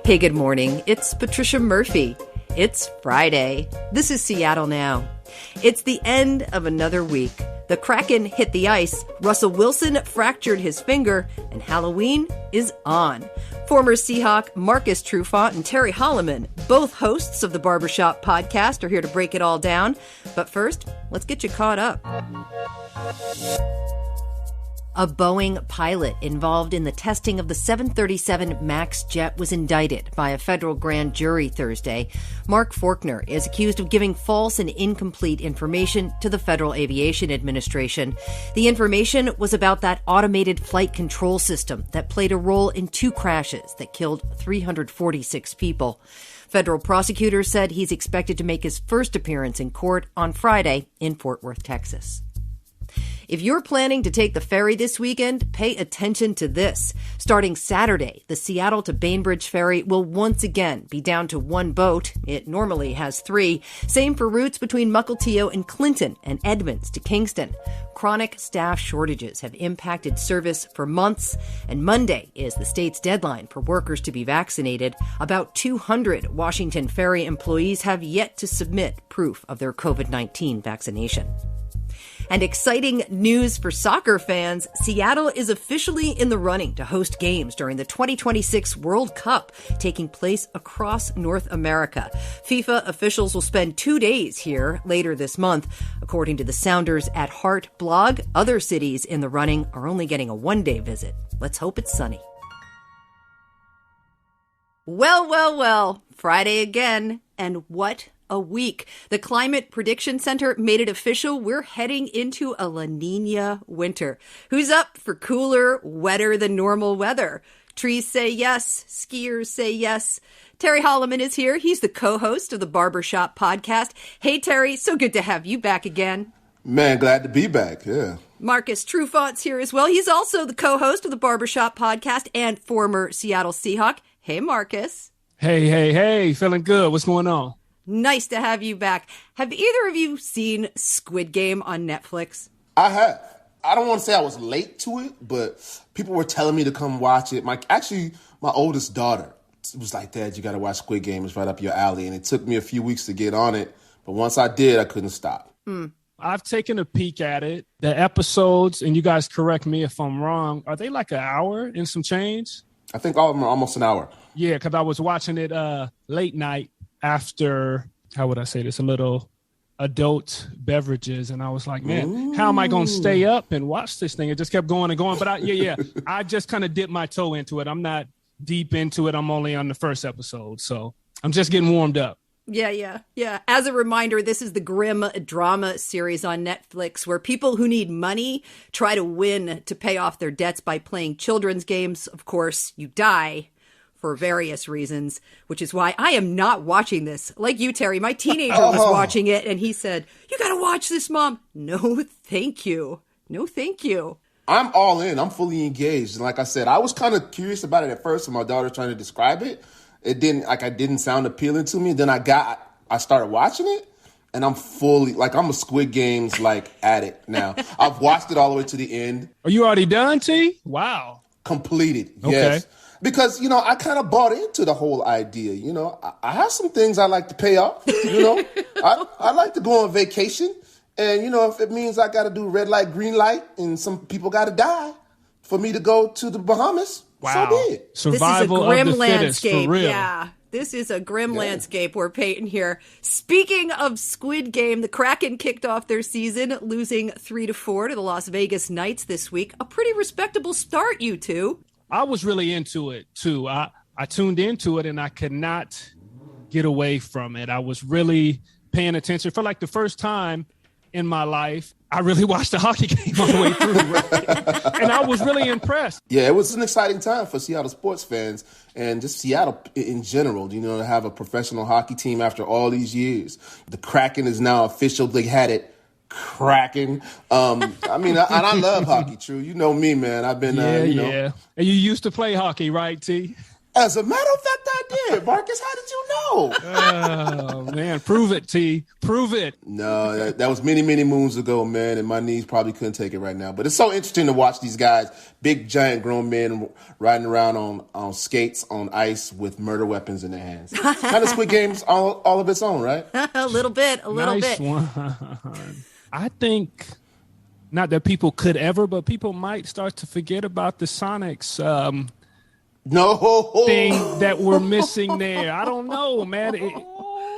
Hey, good morning. It's Patricia Murphy. It's Friday. This is Seattle Now. It's the end of another week. The Kraken hit the ice, Russell Wilson fractured his finger, and Halloween is on. Former Seahawk Marcus Trufant and Terry Hollimon, both hosts of the Barbershop podcast, are here to break it all down. But first, let's get you caught up. A Boeing pilot involved in the testing of the 737 MAX jet was indicted by a federal grand jury Thursday. Mark Faulkner is accused of giving false and incomplete information to the Federal Aviation Administration. The information was about that automated flight control system that played a role in two crashes that killed 346 people. Federal prosecutors said he's expected to make his first appearance in court on Friday in Fort Worth, Texas. If you're planning to take the ferry this weekend, pay attention to this. Starting Saturday, the Seattle to Bainbridge ferry will once again be down to one boat. It normally has three. Same for routes between Mukilteo and Clinton and Edmonds to Kingston. Chronic staff shortages have impacted service for months, and Monday is the state's deadline for workers to be vaccinated. About 200 Washington Ferry employees have yet to submit proof of their COVID-19 vaccination. And exciting news for soccer fans, Seattle is officially in the running to host games during the 2026 World Cup, taking place across North America. FIFA officials will spend 2 days here later this month. According to the Sounders at Heart blog, other cities in the running are only getting a one-day visit. Let's hope it's sunny. Well, Friday again, and what a week. The Climate Prediction Center made it official. We're heading into a La Nina winter. Who's up for cooler, wetter than normal weather? Trees say yes. Skiers say yes. Terry Hollimon is here. He's the co-host of the Barbershop podcast. Hey, Terry, so good to have you back again. Man, glad to be back, yeah. Marcus Trufant's here as well. He's also the co-host of the Barbershop podcast and former Seattle Seahawk. Hey, Marcus. Hey. Feeling good. What's going on? Nice to have you back. Have either of you seen Squid Game on Netflix? I have. I don't want to say I was late to it, but people were telling me to come watch it. My oldest daughter was like, Dad, you got to watch Squid Game. It's right up your alley. And it took me a few weeks to get on it. But once I did, I couldn't stop. I've taken a peek at it. The episodes, and you guys correct me if I'm wrong, are they like an hour and some change? I think all of them are almost an hour. Yeah, because I was watching it late night after, how would I say this, a little adult beverages. And I was like, man, how am I going to stay up and watch this thing? It just kept going and going. But I just kind of dipped my toe into it. I'm not deep into it. I'm only on the first episode. So I'm just getting warmed up. Yeah. As a reminder, this is the grim drama series on Netflix where people who need money try to win to pay off their debts by playing children's games. Of course, you die for various reasons, which is why I am not watching this. Like you, Terry, my teenager was watching it and he said, "You got to watch this, Mom." No, thank you. I'm all in. I'm fully engaged. And like I said, I was kind of curious about it at first when my daughter was trying to describe it. It didn't sound appealing to me. Then I started watching it and I'm fully, I'm a Squid Games addict now. I've watched it all the way to the end. Are you already done, T? Wow. Completed. Okay. Yes. Because, I kind of bought into the whole idea. I have some things I like to pay off. I like to go on vacation. And, if it means I got to do red light, green light, and some people got to die for me to go to the Bahamas, wow. So be it. Survival this is a grim of the fittest, landscape. for real. Yeah, this is a grim landscape we're painting here. Speaking of Squid Game, the Kraken kicked off their season, losing 3-4 to the Las Vegas Knights this week. A pretty respectable start, you two. I was really into it, too. I tuned into it, and I could not get away from it. I was really paying attention. For the first time in my life, I really watched the hockey game all the way through. Right? And I was really impressed. Yeah, it was an exciting time for Seattle sports fans and just Seattle in general, to have a professional hockey team after all these years. The Kraken is now official. They had it cracking. I love hockey, True. You know me, man. I've been, Yeah. And you used to play hockey, right, T? As a matter of fact, I I did, Marcus. How did you know? Oh, man. Prove it, T. Prove it. No, that was many, many moons ago, man, and my knees probably couldn't take it right now. But it's so interesting to watch these guys, big, giant, grown men riding around on skates on ice with murder weapons in their hands. Kind of Squid Games all of its own, right? A little bit. Nice one. I think, not that people could ever, but people might start to forget about the Sonics thing that we're missing there. I don't know, man.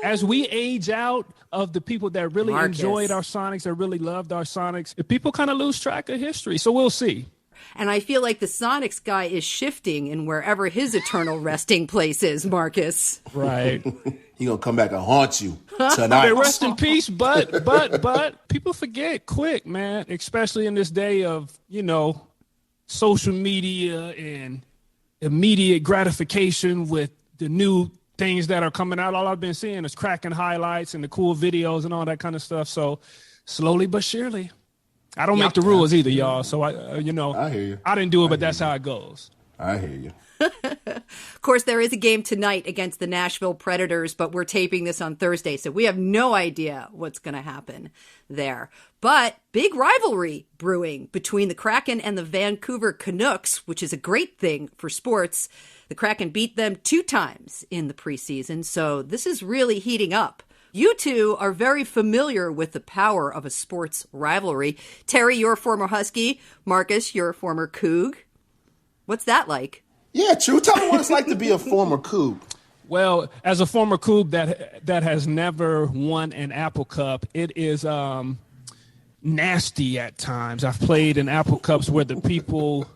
As we age out of the people that really enjoyed our Sonics, that really loved our Sonics, people kind of lose track of history. So we'll see. And I feel like the Sonics guy is shifting in wherever his eternal resting place is, Marcus. Right. He gonna come back and haunt you tonight. They rest in peace, but people forget quick, man, especially in this day of, social media and immediate gratification with the new things that are coming out. All I've been seeing is Kraken highlights and the cool videos and all that kind of stuff. So slowly but surely. I don't make the rules either, y'all. So I hear you. I didn't do it, but that's how it goes. I hear you. Of course, there is a game tonight against the Nashville Predators, but we're taping this on Thursday, so we have no idea what's going to happen there. But big rivalry brewing between the Kraken and the Vancouver Canucks, which is a great thing for sports. The Kraken beat them 2 times in the preseason, so this is really heating up. You two are very familiar with the power of a sports rivalry. Terry, you're a former Husky. Marcus, you're a former Coug. What's that like? Yeah, true. Tell me what it's like to be a former Coug. Well, as a former Coug that has never won an Apple Cup, it is nasty at times. I've played in Apple Cups where the people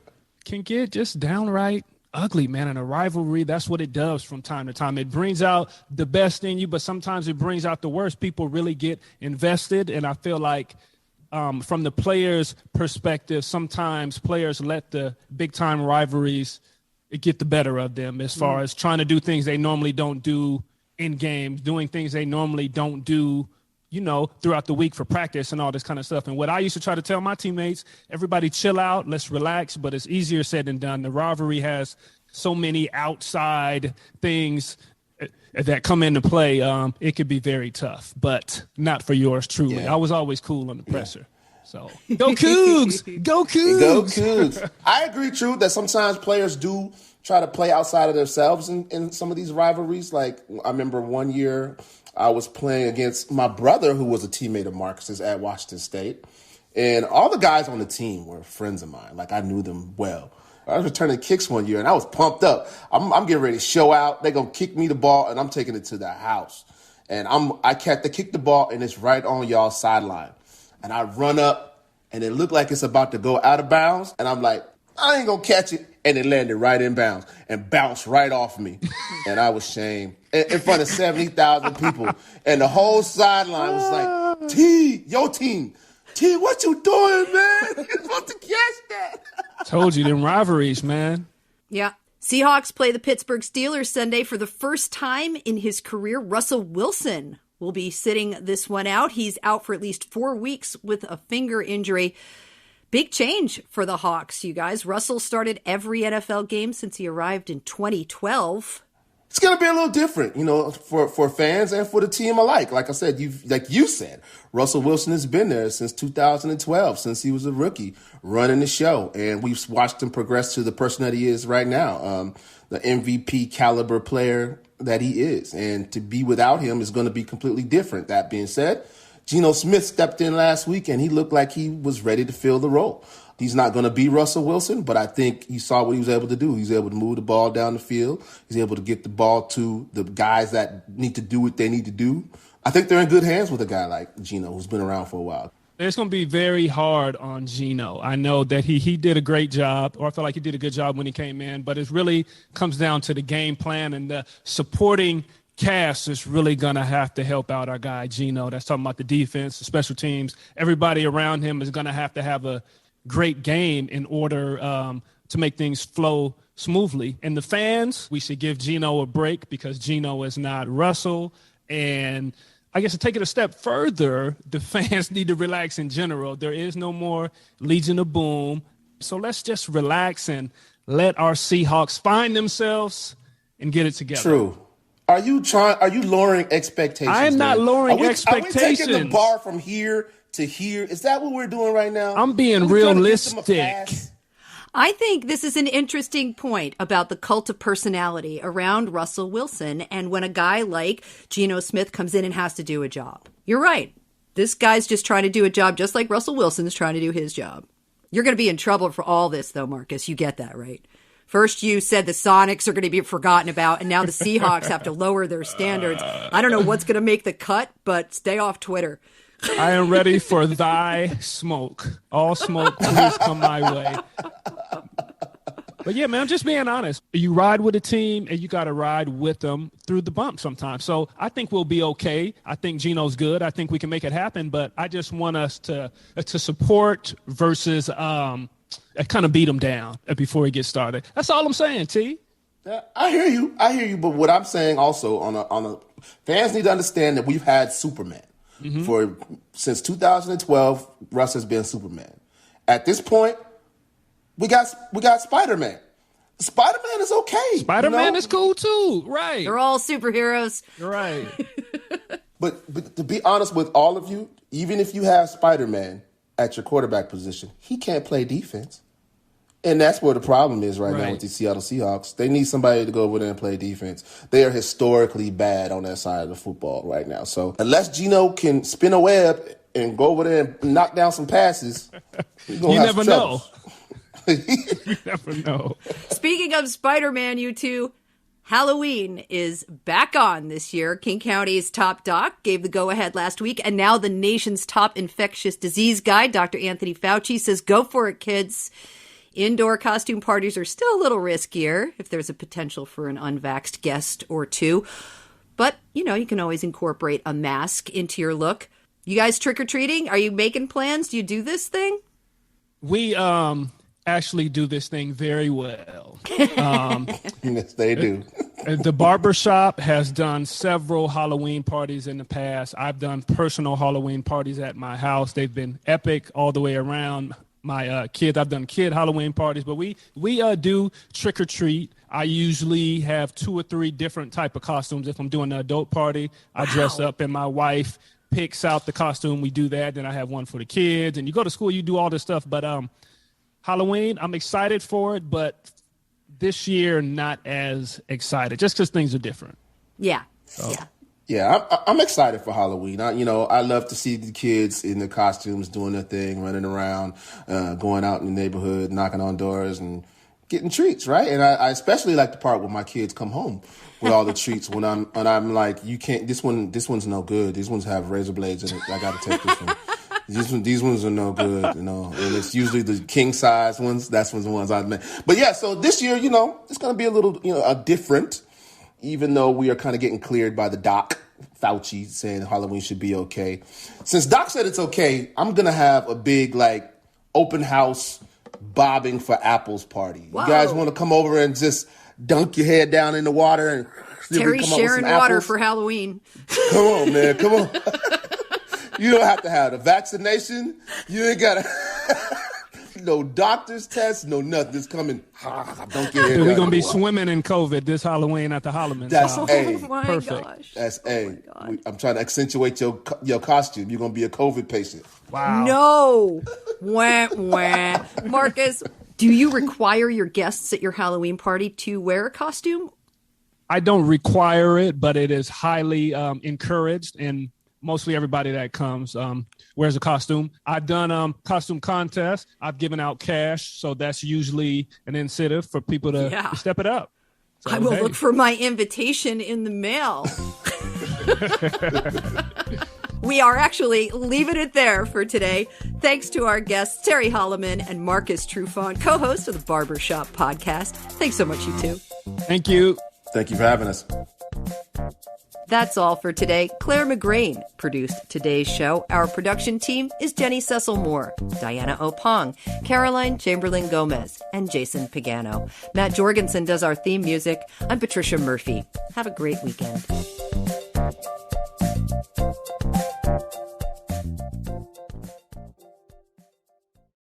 can get just downright ugly, man. And a rivalry, that's what it does from time to time. It brings out the best in you, but sometimes it brings out the worst. People really get invested, and I feel like from the players' perspective, sometimes players let the big-time rivalries get the better of them as far as trying to do things they normally don't do in games, doing things they normally don't do, throughout the week for practice and all this kind of stuff. And what I used to try to tell my teammates, everybody chill out, let's relax, but it's easier said than done. The rivalry has so many outside things that come into play. It could be very tough, but not for yours truly. Yeah. I was always cool under pressure. So go Cougs! Go Cougs! Go Cougs! I agree, True, that sometimes players do try to play outside of themselves in some of these rivalries. Like, I remember one year I was playing against my brother, who was a teammate of Marcus's at Washington State. And all the guys on the team were friends of mine. Like, I knew them well. I was returning kicks one year, and I was pumped up. I'm getting ready to show out. They're going to kick me the ball, and I'm taking it to the house. And I kick the ball, and it's right on y'all's sideline. And I run up, and it looked like it's about to go out of bounds. And I'm like, I ain't going to catch it. And it landed right in bounds and bounced right off me. And I was shamed in front of 70,000 people. And the whole sideline was like, T, your team. T, what you doing, man? You're supposed to catch that. Told you, them rivalries, man. Yeah. Seahawks play the Pittsburgh Steelers Sunday for the first time in his career. Russell Wilson will be sitting this one out. He's out for at least 4 weeks with a finger injury. Big change for the Hawks, you guys. Russell started every NFL game since he arrived in 2012. It's going to be a little different, for fans and for the team alike. Like I said, you said, Russell Wilson has been there since 2012, since he was a rookie running the show. And we've watched him progress to the person that he is right now, the MVP caliber player that he is. And to be without him is going to be completely different. That being said, Geno Smith stepped in last week, and he looked like he was ready to fill the role. He's not going to be Russell Wilson, but I think you saw what he was able to do. He's able to move the ball down the field. He's able to get the ball to the guys that need to do what they need to do. I think they're in good hands with a guy like Geno, who's been around for a while. It's going to be very hard on Geno. I know that he did a great job, or I feel like he did a good job when he came in, but it really comes down to the game plan, and the supporting cast is really going to have to help out our guy Geno. That's talking about the defense, the special teams. Everybody around him is going to have a great game in order to make things flow smoothly. And the fans, we should give Geno a break because Geno is not Russell. And I guess to take it a step further, the fans need to relax in general. There is no more Legion of Boom. So let's just relax and let our Seahawks find themselves and get it together. True. Are you lowering expectations? I am not lowering expectations. Are we taking the bar from here to here? Is that what we're doing right now? I'm being realistic. I think this is an interesting point about the cult of personality around Russell Wilson and when a guy like Geno Smith comes in and has to do a job. You're right. This guy's just trying to do a job just like Russell Wilson's trying to do his job. You're going to be in trouble for all this, though, Marcus. You get that, right? First, you said the Sonics are going to be forgotten about, and now the Seahawks have to lower their standards. I don't know what's going to make the cut, but stay off Twitter. I am ready for thy smoke. All smoke, please come my way. But yeah, man, I'm just being honest. You ride with a team and you got to ride with them through the bump sometimes. So I think we'll be okay. I think Geno's good. I think we can make it happen. But I just want us to support versus kind of beat him down before he gets started. That's all I'm saying, T. Yeah, I hear you. But what I'm saying also fans need to understand that we've had Superman. Since 2012, Russ has been Superman. At this point, we got Spiderman. Spiderman is okay. Spiderman is cool too, right? They're all superheroes, right? but to be honest with all of you, even if you have Spiderman at your quarterback position, he can't play defense, and that's where the problem is right now with the Seattle Seahawks. They need somebody to go over there and play defense. They are historically bad on that side of the football right now. So unless Geno can spin a web and go over there and knock down some passes, you never know. You never know. Speaking of Spider-Man, you two, Halloween is back on this year. King County's top doc gave the go-ahead last week, and now the nation's top infectious disease guy, Dr. Anthony Fauci, says go for it, kids. Indoor costume parties are still a little riskier if there's a potential for an unvaxxed guest or two. But, you can always incorporate a mask into your look. You guys trick-or-treating? Are you making plans? Do you do this thing? We actually do this thing very well. Yes, they do. The Barbershop has done several Halloween parties in the past. I've done personal Halloween parties at my house. They've been epic all the way around. My kids, I've done kid Halloween parties, but we do trick or treat. I usually have 2 or 3 different type of costumes. If I'm doing an adult party, I dress up and my wife picks out the costume. We do that. Then I have one for the kids, and you go to school, you do all this stuff. But Halloween, I'm excited for it, but this year not as excited, just because things are different. Yeah. So. Yeah, I'm excited for Halloween. I love to see the kids in their costumes doing their thing, running around, going out in the neighborhood, knocking on doors and getting treats, right? And I especially like the part where my kids come home with all the treats when I'm like, you can't. This one's no good. These ones have razor blades in it. I got to take this one. These ones are no good, and it's usually the king size ones. That's the ones I meant. But yeah, so this year, it's going to be a little, different. Even though we are kind of getting cleared by the doc, Fauci, saying Halloween should be okay. Since Doc said it's okay, I'm going to have a big, open house bobbing for apples party. Whoa. You guys want to come over and just dunk your head down in the water and Terry sharing water for Halloween. Come on, man. Come on. You don't have to have the vaccination. You ain't got to... No doctor's test, no nothing. It's coming. Don't get it. We're gonna be swimming in COVID this Halloween at the Hollimon. That's perfect. Gosh. That's I'm trying to accentuate your costume. You're gonna be a COVID patient. Wow. No. Wah, wah. Marcus, do you require your guests at your Halloween party to wear a costume? I don't require it, but it is highly encouraged, and mostly everybody that comes wears a costume. I've done costume contests. I've given out cash, so that's usually an incentive for people to step it up. So, I will look for my invitation in the mail. We are actually leaving it there for today. Thanks to our guests, Terry Hollimon and Marcus Trufant, co-hosts of the Barbershop podcast. Thanks so much, you two. Thank you. Thank you for having us. That's all for today. Clare McGrane produced today's show. Our production team is Jenny Cecil Moore, Diana Opong, Caroline Chamberlain Gomez, and Jason Pagano. Matt Jorgensen does our theme music. I'm Patricia Murphy. Have a great weekend.